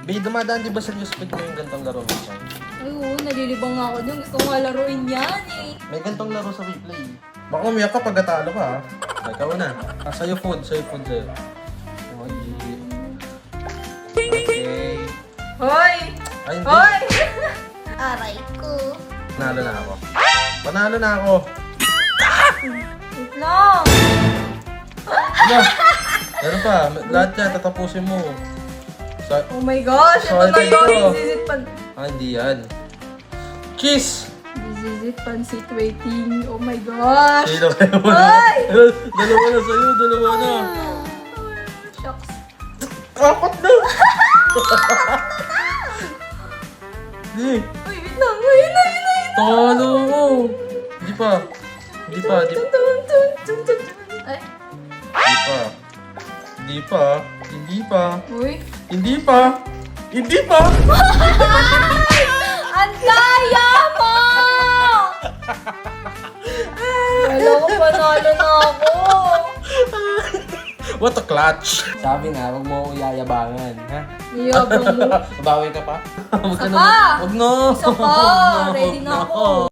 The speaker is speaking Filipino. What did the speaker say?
Babe, dumadaan di ba sa news feed mo yung gantong laro minsan? Ay, oo, nalilibang nga ako dun. Gusto ko nga laruin yan eh. May gantong laro sa replay. Baka umiyak ka pag natalo ka, ha? Ikaw na. Sa'yo food sa'yo. Okay. Hoy! Ay, hindi. Hoy! Aray ko. Panalo na ako. Panalo na ako. Wait lang. Ano? Ano pa? Lahat yan, tatapusin mo. Oh my gosh, ito Sorry, na yun. ito. This is it pan... Hindi yan. Cheese! This is it pancit waiting. Oh my gosh. Dalawa na. Hoy! Dalawa na sa'yo, dalawa na. Shucks. Apat na! Hindi. Uy, wait lang. Ayun na. Talo mo. Hindi pa. Hindi pa. Tun, tun, tun, tun, tun, tun. Ay. Hindi pa. Hindi pa. Uy. Hindi pa. Hindi pa. Ang daya mo! Wala ko, panalo na ako. What a clutch! Sabi nga, huwag mo yayabangan, ha? Niyabang mo. Babawi ka pa? Huwag Isa na. pa. Huwag na. Isa pa. Huwag Ready na ako.